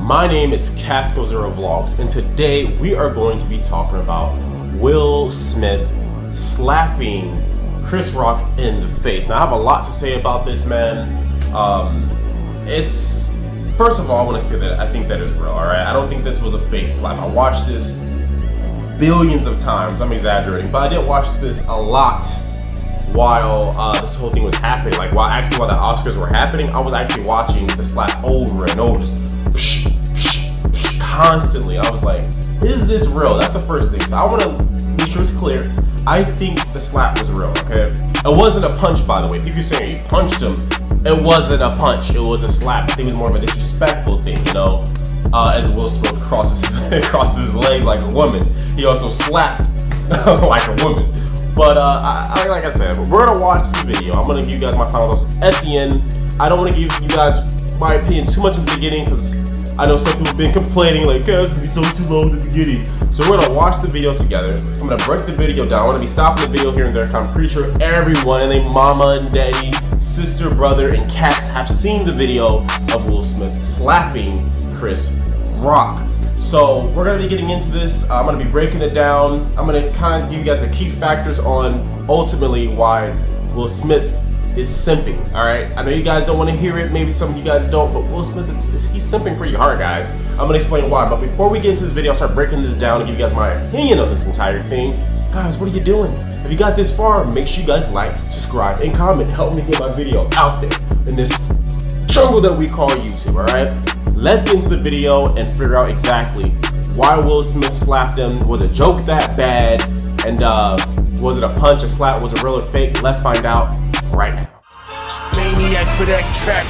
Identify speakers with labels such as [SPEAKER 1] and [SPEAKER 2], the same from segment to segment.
[SPEAKER 1] My name is Casco0 Vlogs, and today we are going to be talking about Will Smith slapping Chris Rock in the face. Now, I have a lot to say about this, man. First of all, I want to say that I think that is real, alright? I don't think this was a fake slap. I watched this billions of times. I'm exaggerating, but I did watch this a lot while this whole thing was happening. Like, while the Oscars were happening, I was actually watching the slap over and over, just psh, psh, psh, constantly. I was like, is this real? That's the first thing. So I want to make sure it's clear. I think the slap was real, okay? It wasn't a punch, by the way. People saying he punched him. It wasn't a punch, it was a slap. I think it was more of a disrespectful thing, you know? As Will Smith crosses his legs like a woman, he also slapped like a woman. But like I said, we're gonna watch this video. I'm gonna give you guys my final thoughts at the end. I don't want to give you guys my opinion too much in the beginning because I know some people have been complaining like, guys, it's so too long in the beginning. So we're gonna watch the video together. I'm gonna break the video down. I'm gonna be stopping the video here and there. I'm pretty sure everyone, and their mama and daddy, sister, brother, and cats have seen the video of Will Smith slapping Chris Rock. So we're gonna be getting into this. I'm gonna be breaking it down. I'm gonna kind of give you guys the key factors on ultimately why Will Smith is simping. All right, I know you guys don't want to hear it. Maybe some of you guys don't, but Will Smith he's simping pretty hard, guys. I'm gonna explain why. But before we get into this video, I'll start breaking this down and give you guys my opinion on this entire thing. Guys, what are you doing? If you got this far, make sure you guys like, subscribe, and comment. Help me get my video out there in this jungle that we call YouTube. All right. Let's get into the video and figure out exactly why Will Smith slapped him. Was a joke that bad? And was it a punch, a slap? Was it real or fake? Let's find out right now.
[SPEAKER 2] Maniac for that trap.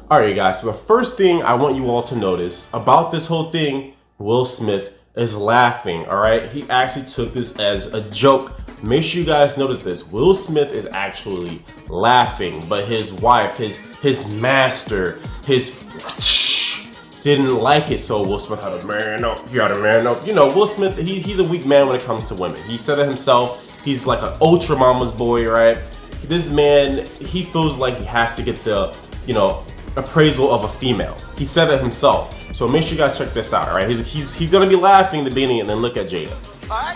[SPEAKER 1] Alright guys, so the first thing I want you all to notice about this whole thing, Will Smith is laughing, alright? He actually took this as a joke. Make sure you guys notice this. Will Smith is actually laughing, but his wife, his master, didn't like it, so Will Smith had to man up. You gotta man up. You know, Will Smith, he's a weak man when it comes to women. He said it himself. He's like an ultra mama's boy, right? This man, he feels like he has to get the, you know, appraisal of a female. He said it himself. So make sure you guys check this out, all right? He's gonna be laughing in the beginning, and then look at Jada.
[SPEAKER 2] All right.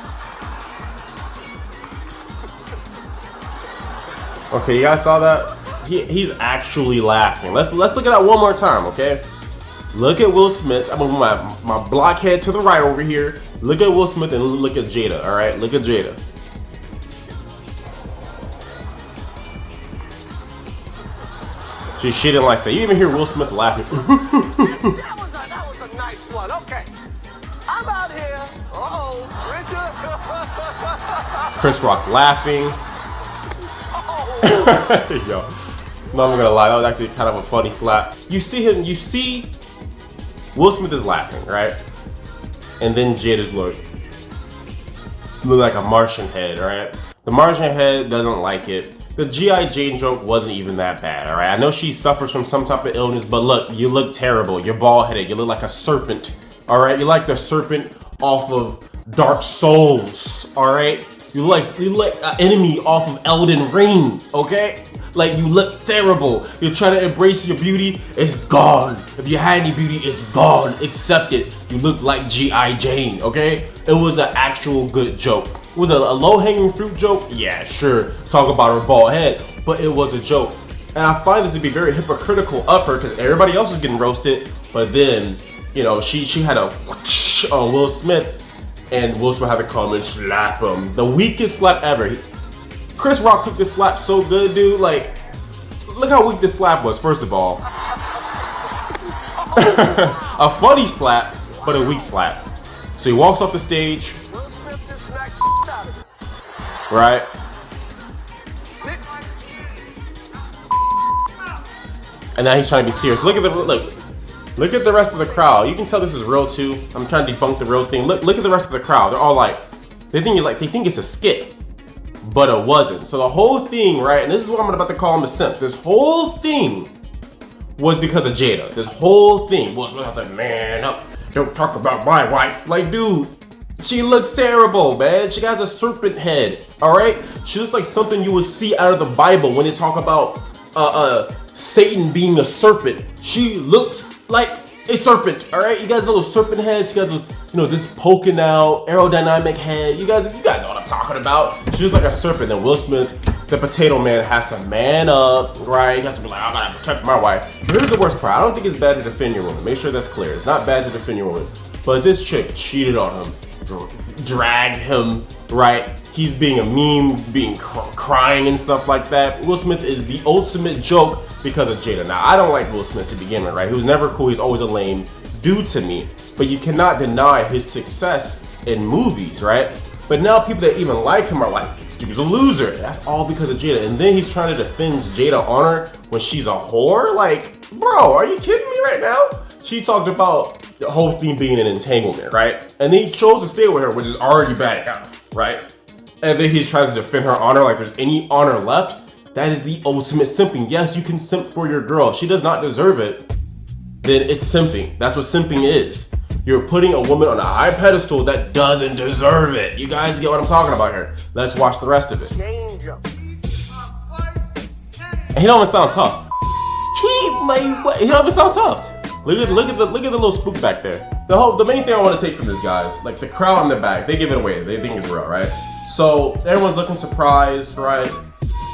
[SPEAKER 1] Okay, you guys saw that? He's actually laughing. Let's look at that one more time, okay? Look at Will Smith. I'm moving my blockhead to the right over here. Look at Will Smith and look at Jada, all right? Look at Jada. She didn't like that. You even hear Will Smith laughing.
[SPEAKER 2] that was a nice one. Okay. I'm out here. Uh-oh, Richard.
[SPEAKER 1] Chris Rock's laughing.
[SPEAKER 2] Uh-oh.
[SPEAKER 1] Yo, no, I'm gonna lie. That was actually kind of a funny slap. You see Will Smith is laughing, right? And then Jada's look like a Martian head, right? The Martian head doesn't like it. The G.I. Jane joke wasn't even that bad, all right? I know she suffers from some type of illness, but look, you look terrible. You're bald-headed. You look like a serpent, all right? You like the serpent off of Dark Souls, all right? You look like an enemy off of Elden Ring, okay? Like, you look terrible. You're trying to embrace your beauty, it's gone. If you had any beauty, it's gone. Accept it. You look like G.I. Jane, okay? It was an actual good joke. It was a low-hanging fruit joke? Yeah, sure. Talk about her bald head, but it was a joke. And I find this to be very hypocritical of her because everybody else is getting roasted, but then, you know, she had a whoosh on Will Smith, and Will Smith had to come and slap him. The weakest slap ever. Chris Rock took this slap so good, dude. Like, look how weak this slap was, first of all. A funny slap, but a weak slap. So he walks off the stage.
[SPEAKER 2] Will Smith just smacked out of it.
[SPEAKER 1] Right? And now he's trying to be serious. Look at the rest of the crowd. You can tell this is real too. I'm trying to debunk the real thing. Look at the rest of the crowd. They're all like, they think it's a skit, but it wasn't. So the whole thing, right? And this is what I'm about to call him a simp. This whole thing was because of Jada. This whole thing was about the man up. Don't talk about my wife. Like, dude, She looks terrible, man. She has a serpent head, all right? She looks like something you would see out of the Bible when they talk about Satan being a serpent. She looks like a serpent, all right? You guys know those serpent heads? You guys those, you know, this poking out, aerodynamic head. You guys know what I'm talking about. She looks like a serpent. Then Will Smith, the potato man, has to man up, right? He has to be like, I gotta protect my wife. But here's the worst part. I don't think it's bad to defend your woman. Make sure that's clear. It's not bad to defend your woman. But this chick cheated on him, dragged him, right? He's being a meme, crying and stuff like that. Will Smith is the ultimate joke because of Jada. Now, I don't like Will Smith to begin with, right? He was never cool. He's always a lame dude to me. But you cannot deny his success in movies, right? But now people that even like him are like, this dude's a loser. That's all because of Jada. And then he's trying to defend Jada on her when she's a whore? Like, bro, are you kidding me right now? She talked about the whole thing being an entanglement, right? And then he chose to stay with her, which is already bad enough, right? And then he tries to defend her honor like there's any honor left. That is the ultimate simping. Yes, you can simp for your girl. If she does not deserve it, then it's simping. That's what simping is. You're putting a woman on a high pedestal that doesn't deserve it. You guys get what I'm talking about here. Let's watch the rest of it. And he don't even sound tough. He don't even sound tough. Look at the little spook back there. The main thing I want to take from this, guys, like the crowd in the back, they give it away. They think it's real, right? So everyone's looking surprised, right?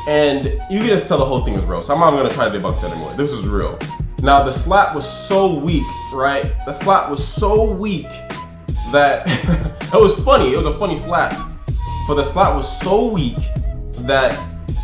[SPEAKER 1] And you can just tell the whole thing was real. So I'm not gonna try to debunk that anymore. This was real. Now the slap was so weak, right? The slap was so weak that it was funny. It was a funny slap, but the slap was so weak that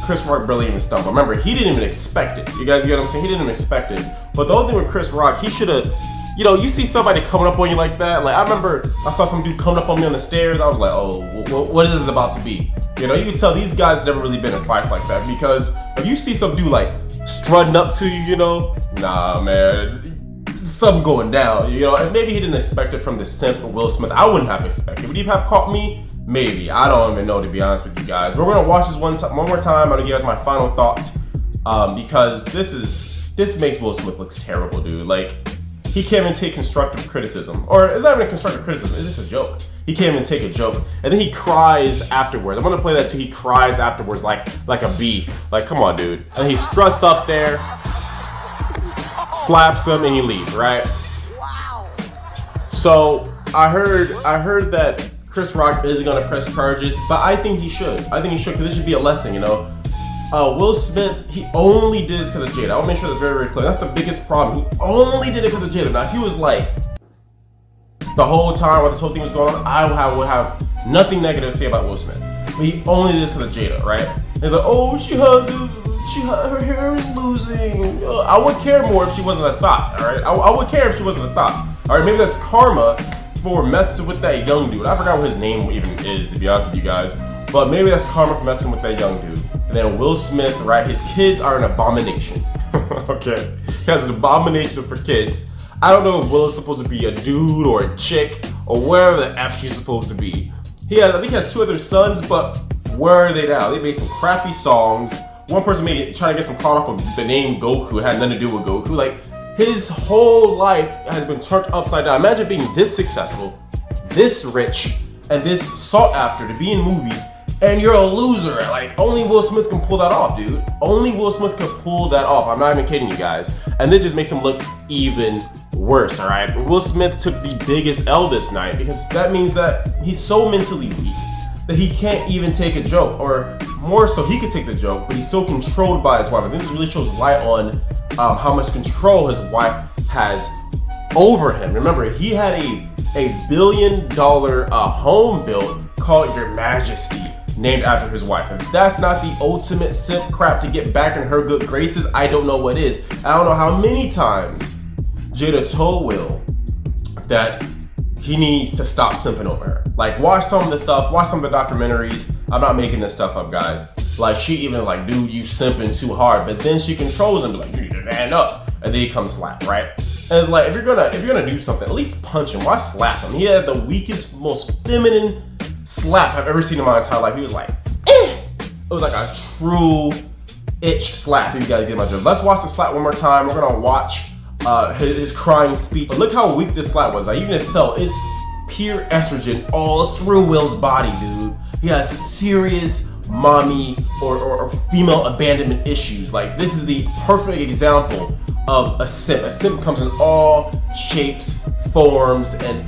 [SPEAKER 1] Chris Rock barely even stumbled. Remember, he didn't even expect it. You guys get what I'm saying? He didn't even expect it. But the only thing with Chris Rock, he should have, you know, you see somebody coming up on you like that. Like I remember I saw some dude coming up on me on the stairs. I was like, oh, what is this about to be? You know, you can tell these guys never really been in fights like that, because if you see some dude like strutting up to you, you know, nah, man, something going down, you know. And maybe he didn't expect it from the simp Will Smith. I wouldn't have expected. Would he have caught me? Maybe. I don't even know, to be honest with you guys. We're gonna watch this one more time. I'm gonna give you guys my final thoughts, because this makes Will Smith look terrible, dude. Like, he can't even take constructive criticism. Or it's not even a constructive criticism, it's just a joke. He can't even take a joke. And then he cries afterwards. I'm gonna play that too. He cries afterwards like a bee. Like, come on, dude. And he struts up there, slaps him, and he leaves, right?
[SPEAKER 2] Wow.
[SPEAKER 1] So I heard that Chris Rock isn't gonna press charges, but I think he should. I think he should, because this should be a lesson, you know? Will Smith, he only did this because of Jada. I want to make sure that's very, very clear. That's the biggest problem. He only did it because of Jada. Now, if he was like, the whole time while this whole thing was going on, I would have nothing negative to say about Will Smith. But he only did this because of Jada, right? And he's like, oh, her hair is losing. I would care more if she wasn't a thought, all right? I would care if she wasn't a thought. All right, maybe that's karma for messing with that young dude. I forgot what his name even is, to be honest with you guys. But maybe that's karma for messing with that young dude. And then Will Smith, right? His kids are an abomination. Okay? He has an abomination for kids. I don't know if Will is supposed to be a dude or a chick or wherever the F she's supposed to be. I think he has 2 other sons, but where are they now? They made some crappy songs. One person trying to get some clout off of the name Goku. It had nothing to do with Goku. Like, his whole life has been turned upside down. Imagine being this successful, this rich, and this sought after to be in movies, and you're a loser. Like, only Will Smith can pull that off, dude. Only Will Smith can pull that off. I'm not even kidding you guys. And this just makes him look even worse, all right? Will Smith took the biggest L this night, because that means that he's so mentally weak that he can't even take a joke, or more so, he could take the joke, but he's so controlled by his wife. I think this really shows light on how much control his wife has over him. Remember, he had a $1 billion home built called Your Majesty, named after his wife. If that's not the ultimate simp crap to get back in her good graces, I don't know what is. I don't know how many times Jada told Will that he needs to stop simping over her. Like, watch some of the stuff, watch some of the documentaries. I'm not making this stuff up, guys. Like, she even like, dude, you simping too hard. But then she controls him, be like, you need to man up. And then he comes slap, right? And it's like, if you're gonna do something, at least punch him. Why slap him? He had the weakest, most feminine slap I've ever seen in my entire life. He was like, eh. It was like a true itch slap. You gotta get my joke. Let's watch the slap one more time. We're gonna watch his crying speech. But look how weak this slap was. Like, you can just tell pure estrogen all through Will's body, dude. He has serious mommy or female abandonment issues. Like, this is the perfect example of a simp. A simp comes in all shapes, forms, and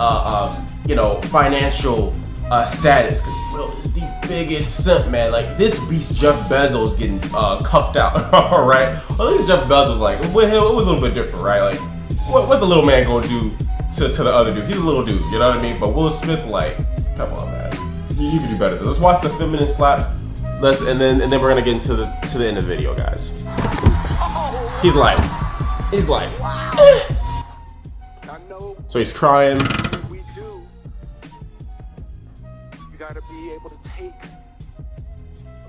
[SPEAKER 1] you know, financial status. Because Will is the biggest simp, man. Like, this beast Jeff Bezos getting cuffed out. All right. Well, at least Jeff Bezos, like, with him, it was a little bit different, right? Like, what the little man gonna do to the other dude? He's a little dude, you know what I mean? But Will Smith, like, come on, man. You can do better than this. Let's watch the feminine slap. And then we're gonna get into the end of the video, guys. He's like, so he's crying.
[SPEAKER 2] We do. You gotta be able to take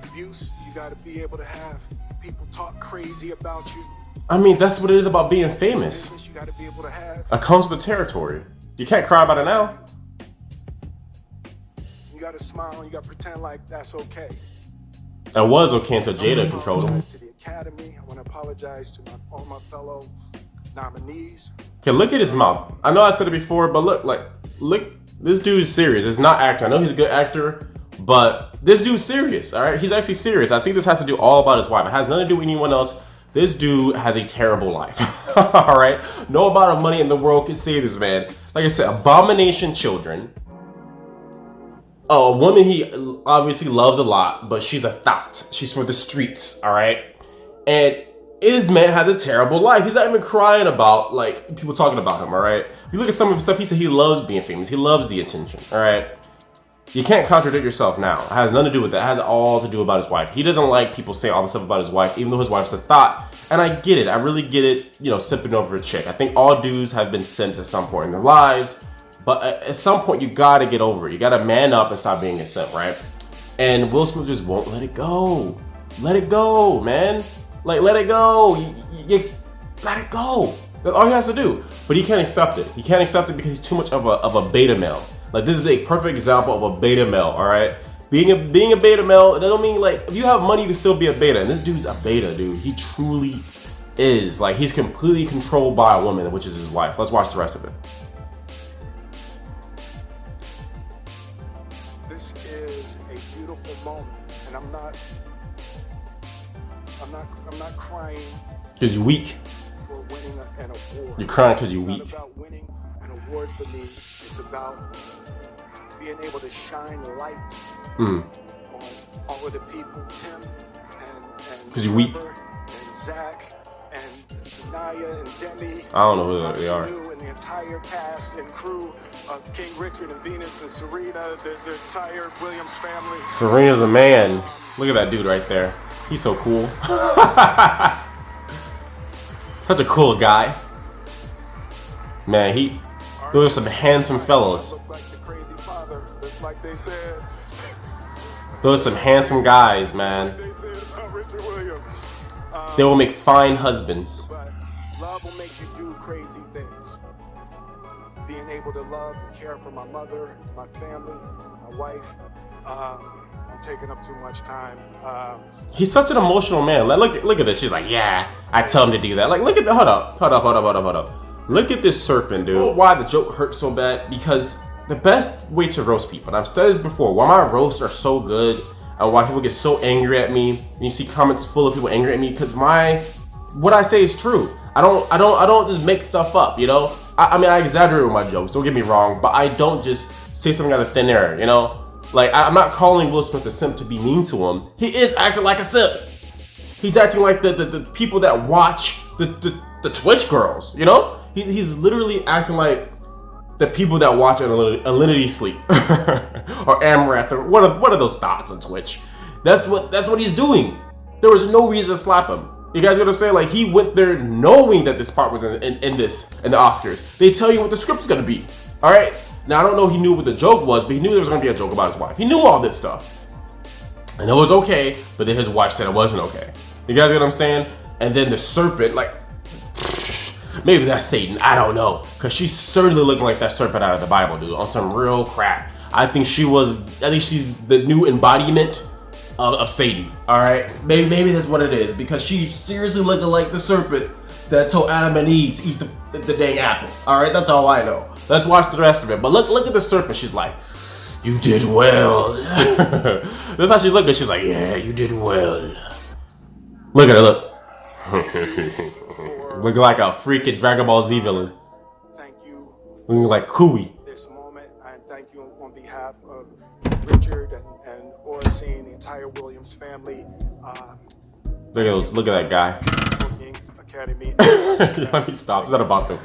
[SPEAKER 2] abuse. You gotta be able to have people talk crazy about you.
[SPEAKER 1] I mean, that's what it is about being famous.
[SPEAKER 2] You gotta be able to have.
[SPEAKER 1] It comes with the territory. You can't cry about it now.
[SPEAKER 2] You gotta smile and you gotta pretend like that's okay.
[SPEAKER 1] That was okay until Jada controlled him.
[SPEAKER 2] To the Academy, I want to apologize to all my fellow nominees.
[SPEAKER 1] Okay, look at his mouth. I know I said it before, but look, this dude's serious. It's not acting. I know he's a good actor, but this dude's serious, all right? He's actually serious. I think this has to do all about his wife. It has nothing to do with anyone else. This dude has a terrible life, all right? No amount of money in the world can save this man. Like I said, abomination children. A woman he obviously loves a lot, but she's a thought. She's for the streets, all right? And this man has a terrible life. He's not even crying about, like, people talking about him, all right? If you look at some of his stuff, he said he loves being famous. He loves the attention, all right? You can't contradict yourself now. It has nothing to do with that. It has all to do about his wife. He doesn't like people saying all the stuff about his wife, even though his wife's a thought. And I get it. I really get it, you know, simping over a chick. I think all dudes have been simps at some point in their lives. But at some point, you gotta get over it. You gotta man up and stop being a simp, right? And Will Smith just won't let it go. Let it go, man. Like, let it go. You let it go. That's all he has to do. But he can't accept it. He can't accept it because he's too much of a beta male. Like, this is a perfect example of a beta male, all right? Being a beta male, it doesn't mean, like, if you have money, you can still be a beta. And this dude's a beta, dude. He truly is. Like, he's completely controlled by a woman, which is his wife. Let's watch the rest of it.
[SPEAKER 2] This is a beautiful moment, and I'm not crying
[SPEAKER 1] Because you're weak.
[SPEAKER 2] for winning an award.
[SPEAKER 1] You're crying because you're
[SPEAKER 2] It's
[SPEAKER 1] weak.
[SPEAKER 2] not about winning an award for me. It's about being able to shine light on all of the people, Tim and
[SPEAKER 1] Because you're weak.
[SPEAKER 2] Trevor and Zach and Sanaya and Demi.
[SPEAKER 1] I don't know who they are.
[SPEAKER 2] And the entire cast and crew of King Richard and Venus and Serena, the entire Williams family.
[SPEAKER 1] Serena's a man. Look at that dude right there. He's so cool. Such a cool guy. Man, those are some handsome fellows.
[SPEAKER 2] Look like the crazy father, just like they said.
[SPEAKER 1] Those are some handsome guys, man.
[SPEAKER 2] They said about Richard Williams.
[SPEAKER 1] They will make fine husbands.
[SPEAKER 2] But love will make you do crazy things. Being able to love and care for my mother, my family, my wife. I'm taking up too much time.
[SPEAKER 1] He's such an emotional man. Like, look at this. She's like, yeah, I tell him to do that. Like, look at the, hold up. Look at this serpent, dude. Why the joke hurts so bad? Because the best way to roast people, and I've said this before, why my roasts are so good and why people get so angry at me, and you see comments full of people angry at me, because what I say is true. I don't just make stuff up, you know? I mean, I exaggerate with my jokes, don't get me wrong, but I don't just say something out of thin air, you know? Like, I'm not calling Will Smith a simp to be mean to him. He is acting like a simp. He's acting like the people that watch the Twitch girls, you know? He's literally acting like the people that watch Alinity Sleep or Amaranth or what are those thoughts on Twitch? That's what he's doing. There was no reason to slap him. You guys get what I'm saying? Like, he went there knowing that this part was in the Oscars. They tell you what the script is gonna be. All right. Now I don't know if he knew what the joke was, but he knew there was gonna be a joke about his wife. He knew all this stuff, and it was okay. But then his wife said it wasn't okay. You guys get what I'm saying? And then the serpent, like, maybe that's Satan. I don't know, cause she's certainly looking like that serpent out of the Bible, dude, on some real crap. I think she's the new embodiment of Satan. All right, maybe that's what it is, because she's seriously looking like the serpent that told Adam and Eve to eat the dang apple. All right, that's all I know. Let's watch the rest of it. But look at the serpent. She's like, you did well. That's how she's looking. She's like, yeah, you did well. Look at her, look. Looking like a freaking Dragon Ball Z villain.
[SPEAKER 2] Thank you.
[SPEAKER 1] Looking like Kui.
[SPEAKER 2] This moment, and thank you on behalf of Richard and Oracene, the entire Williams family.
[SPEAKER 1] Look at those. Look at that guy.
[SPEAKER 2] Academy.
[SPEAKER 1] Let me stop. It's not about them.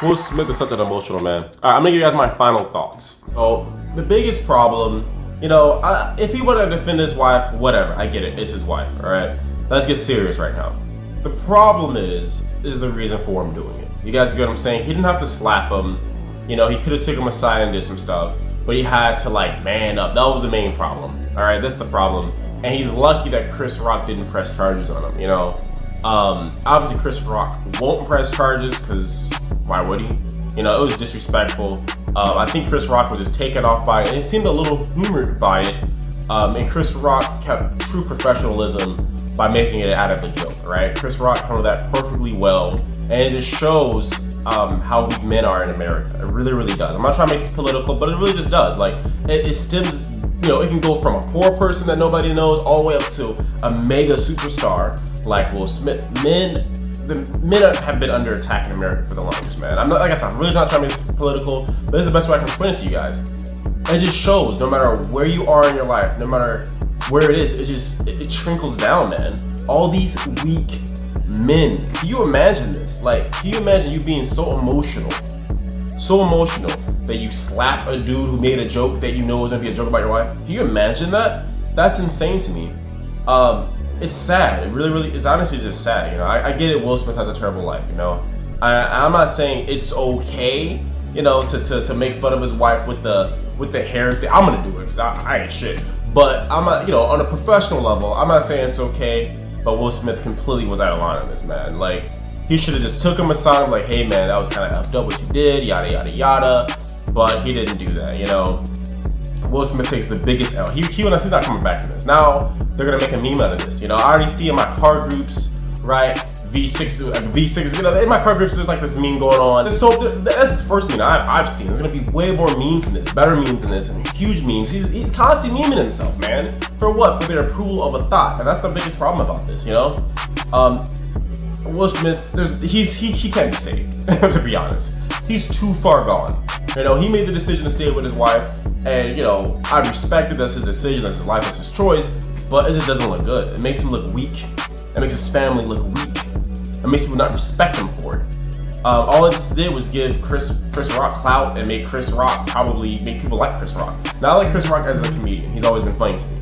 [SPEAKER 1] Will Smith is such an emotional man. All right, I'm gonna give you guys my final thoughts. Oh, the biggest problem, you know, if he wanted to defend his wife, whatever. I get it. It's his wife. All right. Let's get serious right now. The problem is the reason for him doing it. You guys get what I'm saying? He didn't have to slap him. You know, he could have took him aside and did some stuff, but he had to like man up. That was the main problem. All right, that's the problem. And he's lucky that Chris Rock didn't press charges on him. You know, obviously Chris Rock won't press charges because why would he? You know, it was disrespectful. I think Chris Rock was just taken off by it, and he seemed a little humored by it. And Chris Rock kept true professionalism by making it out of a joke, right? Chris Rock handled that perfectly well, and it just shows how weak men are in America. It really, really does. I'm not trying to make this political, but it really just does. Like, it stems, you know, it can go from a poor person that nobody knows all the way up to a mega superstar like Will Smith. The men have been under attack in America for the longest, man. I'm not, like I said, I'm really not trying to make this political, but this is the best way I can explain it to you guys. It just shows, no matter where you are in your life, no matter where it is, it trickles down, man. All these weak men. Can you imagine this? Like, can you imagine you being so emotional that you slap a dude who made a joke that you know was gonna be a joke about your wife? Can you imagine that? That's insane to me. It's sad. It really is honestly just sad. You know, I get it. Will Smith has a terrible life. You know, I'm not saying it's okay. You know, to make fun of his wife with the hair thing. I'm gonna do it because I ain't shit. But I'm not, you know, on a professional level, I'm not saying it's okay. But Will Smith completely was out of line on this, man. Like, he should have just took him aside, like, hey man, that was kind of effed up what you did, yada yada yada. But he didn't do that. You know, Will Smith takes the biggest L. He's not coming back from this. Now they're gonna make a meme out of this. You know, I already see in my car groups, right? V6, you know, in my car groups, there's like this meme going on. So that's the first meme I've seen. There's gonna be way more memes than this, better memes than this, and huge memes. He's constantly memeing himself, man. For what? For their approval of a thought, and that's the biggest problem about this, you know. Will Smith, he can't be saved. To be honest, he's too far gone. You know, he made the decision to stay with his wife, and you know, I respect it. That's his decision. That's his life. That's his choice. But it just doesn't look good. It makes him look weak. It makes his family look weak. It makes people not respect him for it. All it just did was give Chris Rock clout and make Chris Rock probably make people like Chris Rock. Now, I like Chris Rock as a comedian. He's always been funny to me.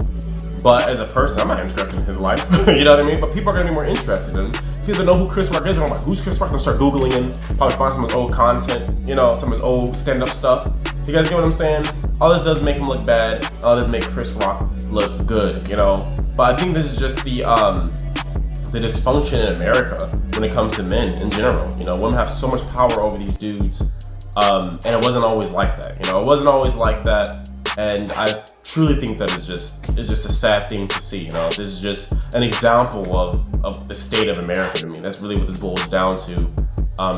[SPEAKER 1] But as a person, I'm not interested in his life. You know what I mean? But people are gonna be more interested in him. People that know who Chris Rock is are like, who's Chris Rock? They'll start Googling him, probably find some of his old content, you know, some of his old stand-up stuff. You guys get what I'm saying? All this does make him look bad. All this make Chris Rock look good, you know? But I think this is just the dysfunction in America when it comes to men in general. You know, women have so much power over these dudes, and it wasn't always like that. You know, it wasn't always like that, and I truly think that it's just a sad thing to see. You know, this is just an example of the state of America to me. That's really what this boils down to,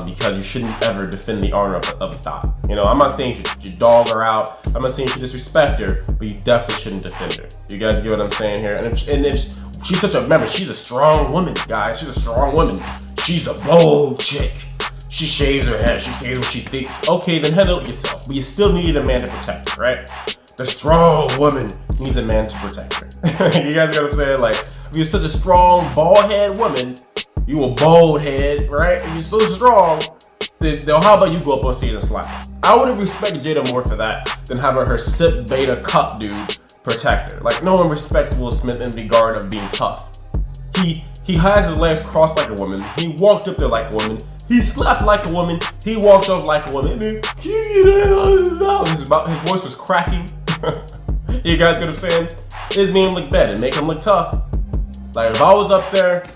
[SPEAKER 1] because you shouldn't ever defend the honor of a thought. You know, I'm not saying you should dog her out. I'm not saying you should disrespect her, but you definitely shouldn't defend her. You guys get what I'm saying here? And if she's remember, she's a strong woman, guys. She's a strong woman. She's a bold chick. She shaves her head. She says what she thinks. Okay, then handle it yourself. But you still needed a man to protect her, right? The strong woman needs a man to protect her. You guys get what I'm saying? Like, if you're such a strong, bald-head woman, you a bold head, right? If you're so strong, then how about you go up on stage and slap? I would have respected Jada more for that than having her sip beta cup dude protect her. Like, no one respects Will Smith in regard of being tough. He has his legs crossed like a woman. He walked up there like a woman. He slapped like a woman. He walked up like a woman. And then, his voice was cracking. You guys get what I'm saying? This made him look bad and make him look tough. Like, if I was up there,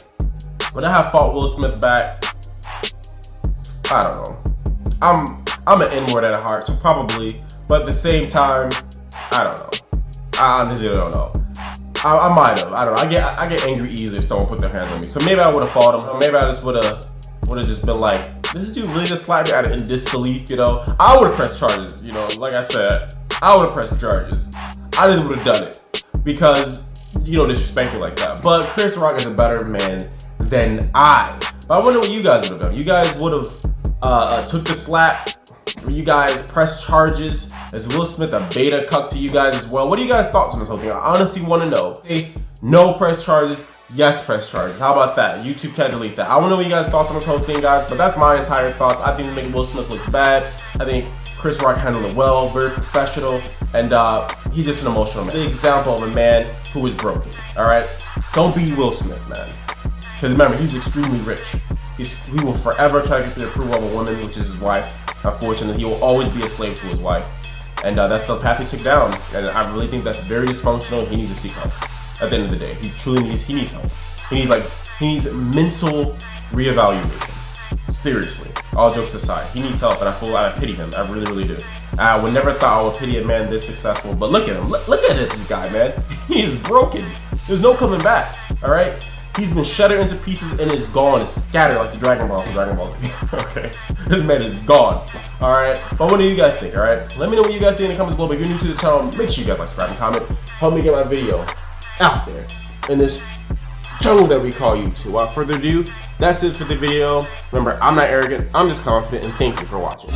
[SPEAKER 1] would I have fought Will Smith back? I don't know. I'm an N-word at heart, so probably. But at the same time, I don't know. I honestly don't know. I might have. I don't know. I get angry easily if someone put their hands on me. So maybe I would have fought him. Or maybe I just would have just been like, this dude really just slapped me out in disbelief, you know. I would have pressed charges, you know, like I said, I would have pressed charges. I just would have done it because you don't disrespect me like that. But Chris Rock is a better man than I. But I wonder what you guys would have done. You guys would have took the slap. You guys pressed charges. Is Will Smith a beta cuck to you guys as well? What are you guys' thoughts on this whole thing? I honestly want to know. Hey, no press charges. Yes, press charges. How about that? YouTube can't delete that. I want to know what you guys' thoughts on this whole thing, guys. But that's my entire thoughts. I think making Will Smith looks bad. I think Chris Rock handled it well, very professional, and he's just an emotional man. The example of a man who is broken. All right, don't be Will Smith, man. Because remember, he's extremely rich. He will forever try to get the approval of a woman, which is his wife. Unfortunately, he will always be a slave to his wife, and that's the path he took down. And I really think that's very dysfunctional. He needs to seek help. At the end of the day, he truly needs help. He needs mental reevaluation. Seriously, all jokes aside, he needs help, and I pity him. I really, really do. I would never thought I would pity a man this successful, but look at him. Look at this guy, man. He is broken. There's no coming back. All right. He's been shattered into pieces and is gone. It's scattered like the Dragon Balls from Dragon Ball Z. Okay, this man is gone. All right, but what do you guys think? All right, let me know what you guys think in the comments below. If you're new to the channel, make sure you guys like, subscribe, and comment. Help me get my video out there in this jungle that we call YouTube. Without further ado, that's it for the video. Remember, I'm not arrogant. I'm just confident, and thank you for watching.